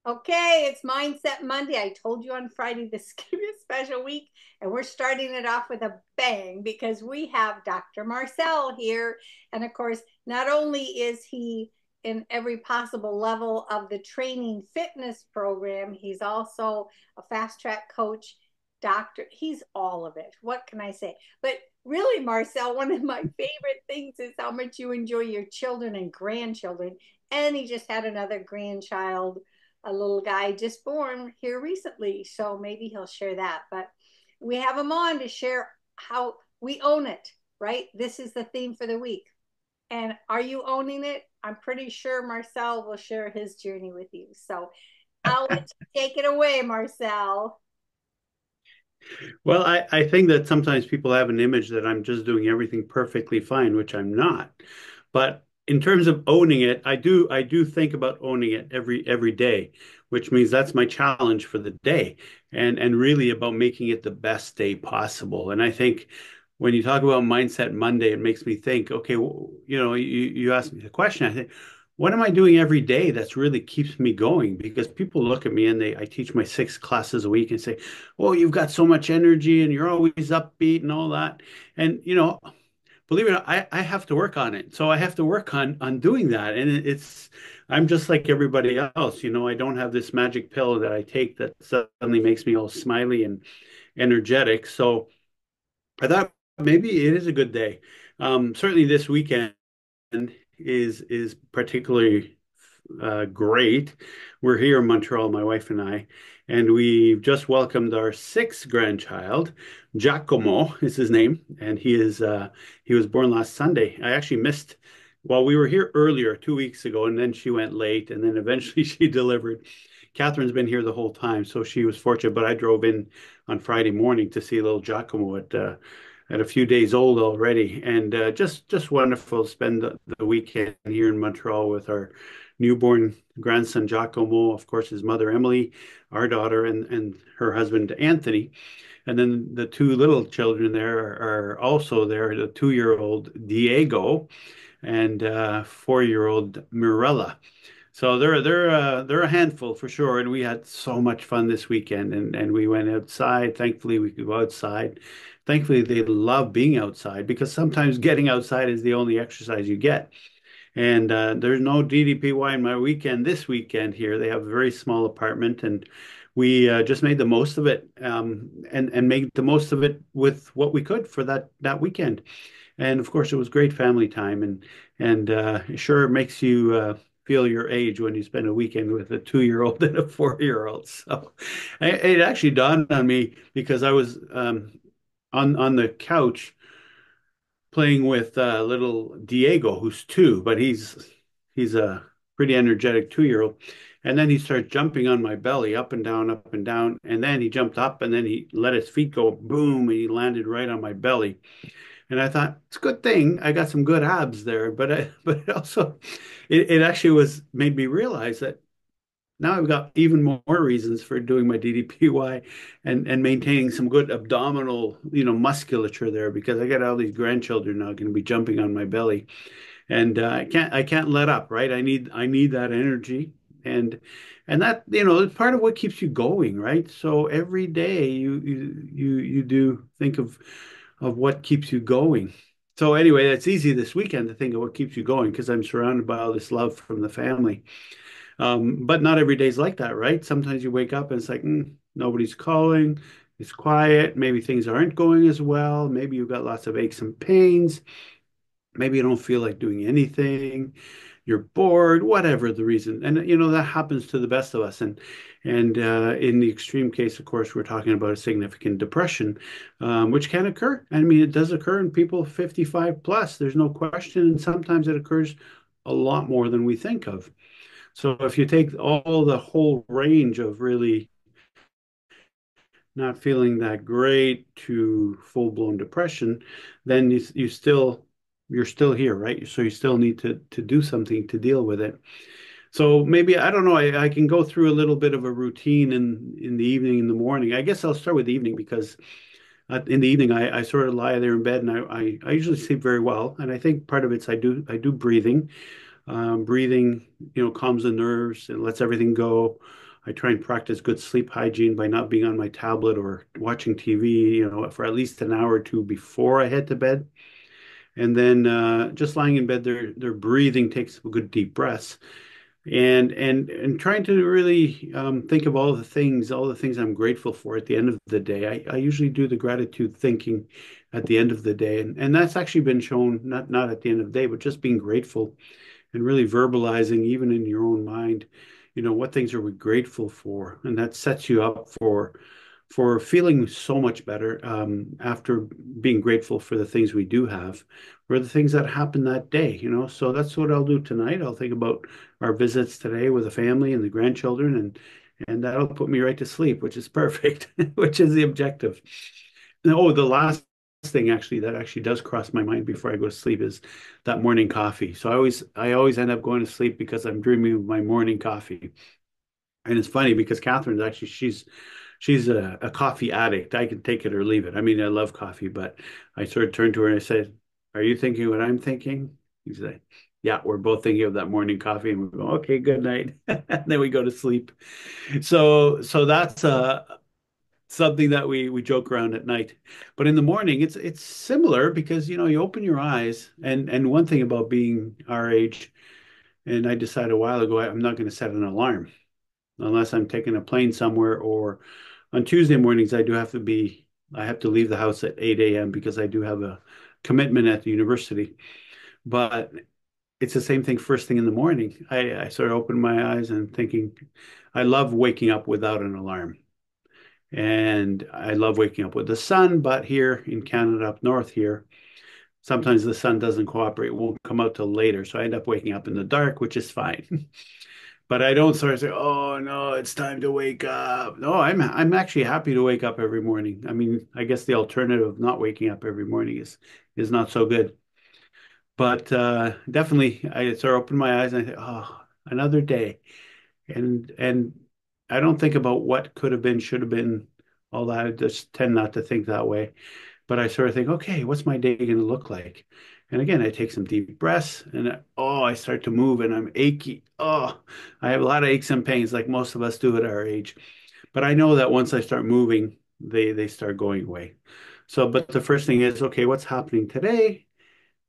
Okay, it's Mindset Monday. I told you on Friday this is going to be a special week, and we're starting it off with a bang because we have Dr. Marcel here. And of course, not only is he in every possible level of the training fitness program, he's also a fast track coach, doctor. He's all of it. What can I say? But really, Marcel, one of my favorite things is how much you enjoy your children and grandchildren. And he just had another grandchild, a little guy just born here recently. So maybe he'll share that. But we have him on to share how we own it, right? This is the theme for the week. And are you owning it? I'm pretty sure Marcel will share his journey with you. So I'll let you take it away, Marcel. Well, I think that sometimes people have an image that I'm just doing everything perfectly fine, which I'm not. But in terms of owning it, I do think about owning it every day, which means that's my challenge for the day, and really about making it the best day possible. And I think when you talk about Mindset Monday, it makes me think, okay, well, you asked me the question. I think, what am I doing every day that's really keeps me going? Because people look at me and I teach my 6 classes a week and say, oh, you've got so much energy and you're always upbeat and all that. And, believe it or not, I have to work on it. So I have to work on doing that. And I'm just like everybody else. I don't have this magic pill that I take that suddenly makes me all smiley and energetic. So I thought maybe it is a good day. Certainly this weekend is particularly great. We're here in Montreal, my wife and I, and we've just welcomed our sixth grandchild. Giacomo is his name, and he was born last Sunday. I actually missed. Well, we were here earlier 2 weeks ago, and then she went late, and then eventually she delivered. Catherine's been here the whole time, so she was fortunate. But I drove in on Friday morning to see little Giacomo at a few days old already, and just wonderful to spend the weekend here in Montreal with our newborn grandson Giacomo, of course, his mother Emily, our daughter, and her husband Anthony. And then the two little children there are also there, the 2-year-old Diego and 4-year-old Mirella. So they're a handful for sure, and we had so much fun this weekend, and we went outside. Thankfully, we could go outside. Thankfully, they love being outside because sometimes getting outside is the only exercise you get. And there's no DDPY in my weekend this weekend here. They have a very small apartment, and we just made the most of it, and made the most of it with what we could for that weekend. And of course, it was great family time, and it sure makes you feel your age when you spend a weekend with a 2-year-old and a 4-year-old. So it actually dawned on me because I was on the couch playing with little Diego, who's 2, but he's a pretty energetic 2-year-old. And then he starts jumping on my belly, up and down. And then he jumped up and then he let his feet go, boom, and he landed right on my belly. And I thought it's a good thing I got some good abs there, but it also it actually was made me realize that now I've got even more reasons for doing my DDPY and maintaining some good abdominal, musculature there because I got all these grandchildren now going to be jumping on my belly, and I can't let up, right? I need that energy, and and that it's part of what keeps you going, right? So every day you do think of what keeps you going. So anyway, it's easy this weekend to think of what keeps you going because I'm surrounded by all this love from the family. But not every day's like that, right? Sometimes you wake up and it's like, nobody's calling, it's quiet, maybe things aren't going as well, maybe you've got lots of aches and pains, maybe you don't feel like doing anything, you're bored, whatever the reason. And that happens to the best of us. And in the extreme case, of course, we're talking about a significant depression, which can occur. I mean, it does occur in people 55 plus. There's no question. And sometimes it occurs a lot more than we think of. So if you take all the whole range of really not feeling that great to full-blown depression, then you're still here, right? So you still need to do something to deal with it. So maybe I don't know. I can go through a little bit of a routine in the evening, in the morning. I guess I'll start with the evening because in the evening I sort of lie there in bed and I usually sleep very well. And I think part of it's I do breathing. Breathing, calms the nerves and lets everything go. I try and practice good sleep hygiene by not being on my tablet or watching TV, for at least an hour or two before I head to bed. And then just lying in bed, their breathing takes good deep breaths, and trying to really think of all the things I'm grateful for at the end of the day. I usually do the gratitude thinking at the end of the day, and that's actually been shown not at the end of the day, but just being grateful and really verbalizing, even in your own mind, what things are we grateful for, and that sets you up for feeling so much better after being grateful for the things we do have, or the things that happen that day. So that's what I'll do tonight. I'll think about our visits today with the family and the grandchildren, and that'll put me right to sleep, which is perfect, which is the objective. Oh, the last thing actually that actually does cross my mind before I go to sleep is that morning coffee. So I always end up going to sleep because I'm dreaming of my morning coffee. And it's funny because Catherine's actually she's a coffee addict. I can take it or leave it. I mean, I love coffee, but I sort of turned to her and I said, "Are you thinking what I'm thinking?" She said, "Yeah, we're both thinking of that morning coffee." And we go, "Okay, good night." And then we go to sleep. So that's something that we joke around at night. But in the morning, it's similar because you open your eyes, and one thing about being our age, and I decided a while ago I'm not going to set an alarm unless I'm taking a plane somewhere, or on Tuesday mornings I have to leave the house at 8 a.m. because I do have a commitment at the university. But it's the same thing first thing in the morning. I sort of open my eyes and thinking, I love waking up without an alarm. And I love waking up with the sun, but here in Canada, up north here, sometimes the sun doesn't cooperate, it won't come out till later. So I end up waking up in the dark, which is fine. But I don't sort of say, "Oh no, it's time to wake up." No, I'm actually happy to wake up every morning. I mean, I guess the alternative of not waking up every morning is not so good. But definitely, I sort of open my eyes and I think, "Oh, another day." And I don't think about what could have been, should have been, all that. I just tend not to think that way. But I sort of think, okay, what's my day going to look like? And again, I take some deep breaths and I start to move and I'm achy. Oh, I have a lot of aches and pains like most of us do at our age. But I know that once I start moving, they start going away. So, but the first thing is, okay, what's happening today?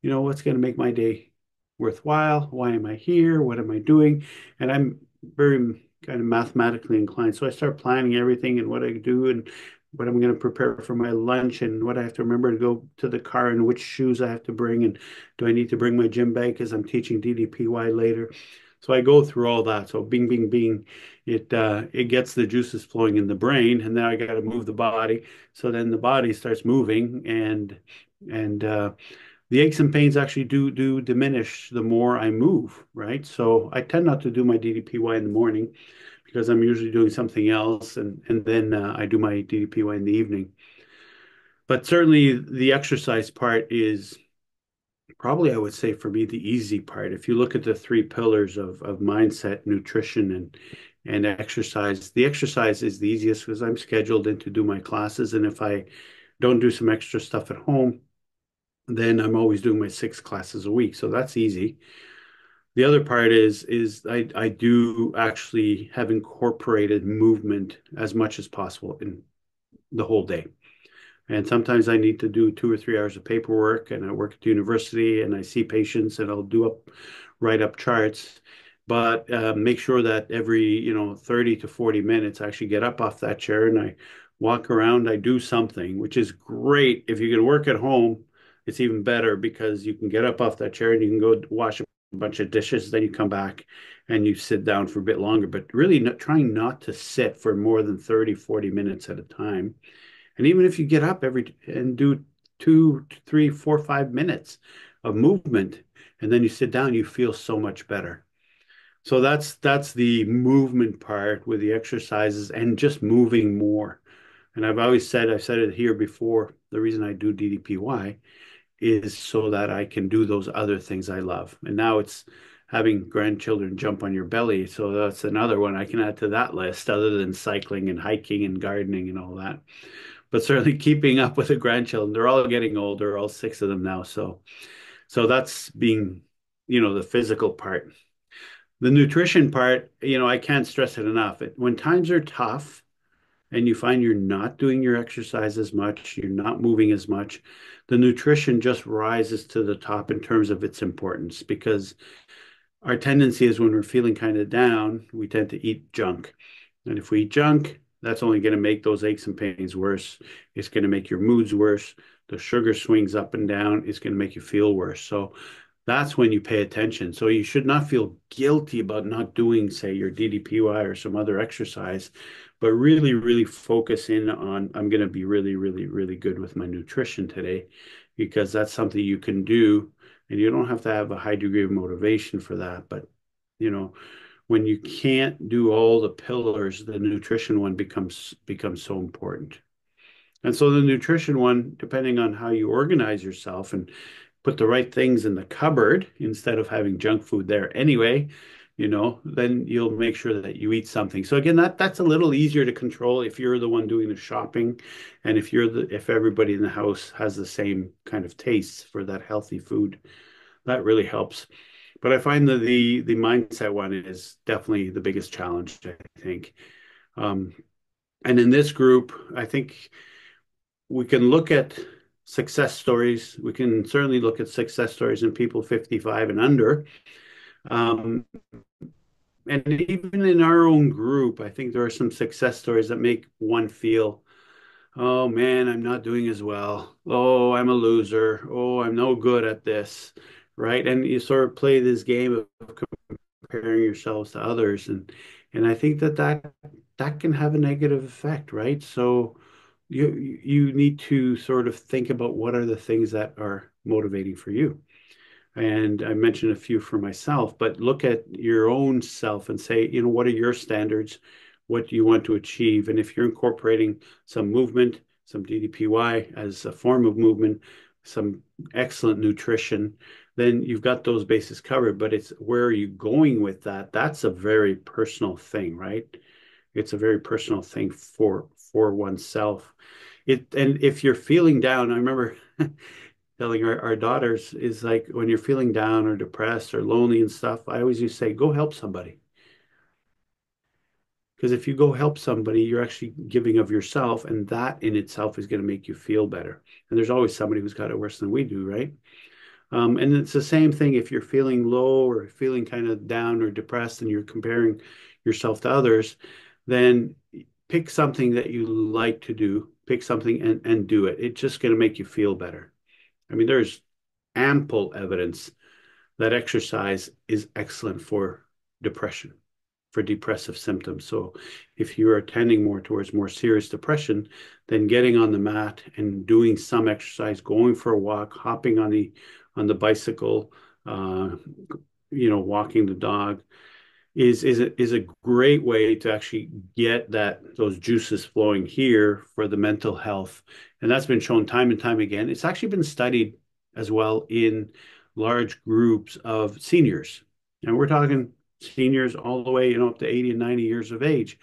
What's going to make my day worthwhile? Why am I here? What am I doing? And I'm very kind of mathematically inclined. So I start planning everything and what I do and what I'm going to prepare for my lunch and what I have to remember to go to the car and which shoes I have to bring. And do I need to bring my gym bag because I'm teaching DDPY later? So I go through all that. So bing, bing, bing, it gets the juices flowing in the brain, and then I got to move the body. So then the body starts moving, and the aches and pains actually do diminish the more I move, right? So I tend not to do my DDPY in the morning because I'm usually doing something else, and then I do my DDPY in the evening. But certainly the exercise part is probably, I would say, for me, the easy part. If you look at the three pillars of mindset, nutrition, and exercise, the exercise is the easiest because I'm scheduled in to do my classes, and if I don't do some extra stuff at home, then I'm always doing my 6 classes a week. So that's easy. The other part is I do actually have incorporated movement as much as possible in the whole day. And sometimes I need to do 2 or 3 hours of paperwork, and I work at the university and I see patients and I'll write up charts. But make sure that every 30 to 40 minutes I actually get up off that chair and I walk around. I do something, which is great. If you can work at home, it's even better because you can get up off that chair and you can go wash a bunch of dishes. Then you come back and you sit down for a bit longer, but really trying not to sit for more than 30, 40 minutes at a time. And even if you get up every and do 2, 3, 4, 5 minutes of movement, and then you sit down, you feel so much better. So that's the movement part with the exercises and just moving more. And I've said it here before, the reason I do DDPY is so that I can do those other things I love. And now it's having grandchildren jump on your belly. So that's another one I can add to that list, other than cycling and hiking and gardening and all that. But certainly keeping up with the grandchildren. They're all getting older, all 6 of them now. So that's being the physical part. The nutrition part, I can't stress it enough. When times are tough and you find you're not doing your exercise as much, you're not moving as much, the nutrition just rises to the top in terms of its importance because our tendency is when we're feeling kind of down, we tend to eat junk. And if we eat junk, that's only going to make those aches and pains worse. It's going to make your moods worse. The sugar swings up and down. It's going to make you feel worse. So that's when you pay attention. So you should not feel guilty about not doing, say, your DDPY or some other exercise, but really, really focus in on, I'm going to be really, really, really good with my nutrition today because that's something you can do. And you don't have to have a high degree of motivation for that. But, you know, when you can't do all the pillars, the nutrition one becomes so important. And so the nutrition one, depending on how you organize yourself and put the right things in the cupboard instead of having junk food there anyway, then you'll make sure that you eat something. So again, that's a little easier to control if you're the one doing the shopping and if everybody in the house has the same kind of tastes for that healthy food. That really helps. But I find that the mindset one is definitely the biggest challenge, I think. Um, and in this group, I think we can look at success stories. We can certainly look at success stories in people 55 and under. Um, and even in our own group, I think there are some success stories that make one feel, oh man, I'm not doing as well. Oh, I'm a loser. Oh, I'm no good at this. Right. And you sort of play this game of comparing yourselves to others. And I think that can have a negative effect, right? So you need to sort of think about what are the things that are motivating for you. And I mentioned a few for myself, but look at your own self and say, what are your standards? What do you want to achieve? And if you're incorporating some movement, some DDPY as a form of movement, some excellent nutrition, then you've got those bases covered. But it's where are you going with that? That's a very personal thing, right? It's a very personal thing for oneself. And if you're feeling down, I remember telling our daughters is like when you're feeling down or depressed or lonely and stuff, I always used to say, go help somebody. Because if you go help somebody, you're actually giving of yourself, and that in itself is going to make you feel better. And there's always somebody who's got it worse than we do, right? And it's the same thing if you're feeling low or feeling kind of down or depressed and you're comparing yourself to others, then pick something that you like to do, pick something and do it. It's just going to make you feel better. I mean, there's ample evidence that exercise is excellent for depression, for depressive symptoms. So if you are tending more towards more serious depression, then getting on the mat and doing some exercise, going for a walk, hopping on the bicycle, uh, walking the dog, is a great way to actually get those juices flowing here for the mental health. And that's been shown time and time again. It's actually been studied as well in large groups of seniors. And we're talking seniors all the way, up to 80 and 90 years of age.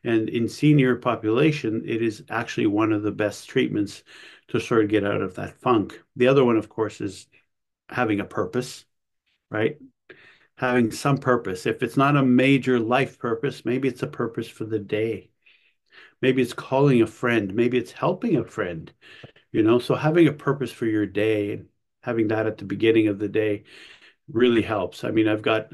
And in senior population, it is actually one of the best treatments to sort of get out of that funk. The other one, of course, is having a purpose, right? Having some purpose. If it's not a major life purpose, maybe it's a purpose for the day. Maybe it's calling a friend. Maybe it's helping a friend, So having a purpose for your day and having that at the beginning of the day really helps. I mean, I've got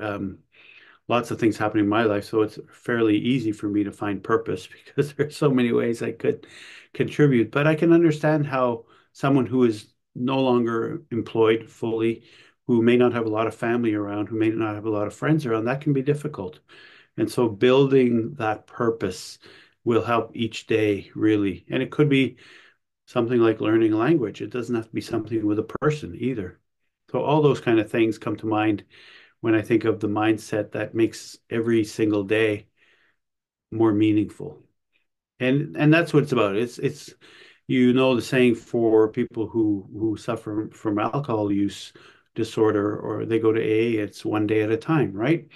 lots of things happening in my life, so it's fairly easy for me to find purpose because there's so many ways I could contribute. But I can understand how someone who is no longer employed fully, who may not have a lot of family around, who may not have a lot of friends around, that can be difficult. And so building that purpose will help each day, really. And it could be something like learning a language. It doesn't have to be something with a person either. So all those kind of things come to mind when I think of the mindset that makes every single day more meaningful. And that's what it's about. It's the saying for people who suffer from alcohol use disorder or they go to AA, it's one day at a time, right?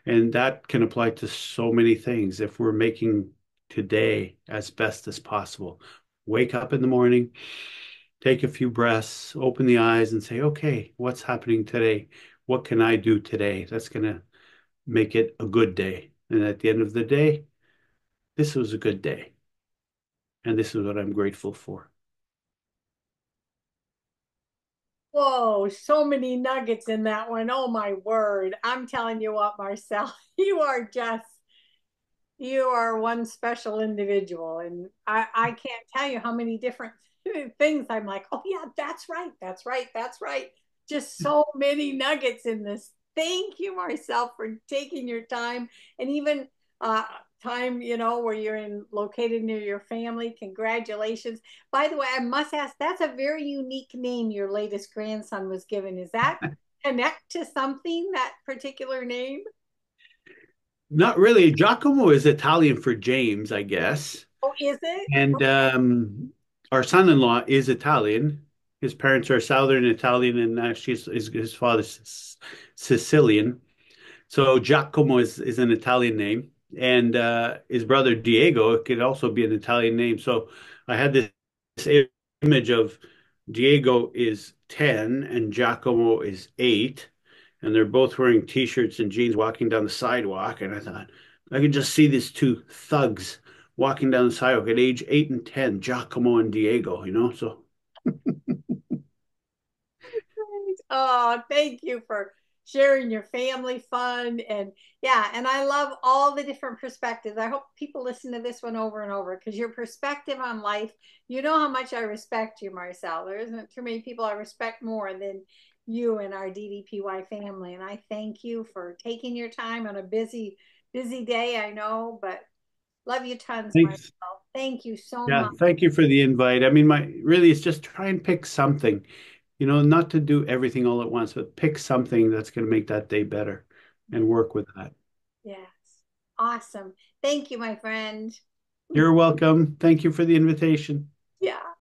And that can apply to so many things. If we're making today as best as possible, wake up in the morning, take a few breaths, open the eyes and say, okay, what's happening today? what can I do today that's going to make it a good day? And at the end of the day, this was a good day. And this is what I'm grateful for. Whoa, so many nuggets in that one. Oh my word. I'm telling you what, Marcel, you are one special individual. And I can't tell you how many different things I'm like, oh yeah, that's right, that's right, that's right. Just so many nuggets in this. Thank you, Marcel, for taking your time and even uh time, where you're located near your family. Congratulations. By the way, I must ask, that's a very unique name your latest grandson was given. Is that connect to something, that particular name? Not really. Giacomo is Italian for James, I guess. Oh, is it? And our son-in-law is Italian. His parents are Southern Italian, and actually his father's Sicilian. So Giacomo is an Italian name, and his brother Diego, it could also be an Italian name. So I had this image of Diego is 10 and Giacomo is 8, and they're both wearing t-shirts and jeans walking down the sidewalk. And I thought, I could just see these two thugs walking down the sidewalk at age 8 and 10, Giacomo and Diego, So Oh, thank you for sharing your family fun. And yeah, and I love all the different perspectives. I hope people listen to this one over and over because your perspective on life, you know how much I respect you, Marcel. There isn't too many people I respect more than you and our DDPY family. And I thank you for taking your time on a busy, busy day, I know, but love you tons, Marcel. thanks. Thank you so Yeah, much. thank you for the invite. I mean, my really it's just try and pick something, not to do everything all at once, but pick something that's going to make that day better and work with that. Yes. Awesome. Thank you, my friend. You're welcome. Thank you for the invitation.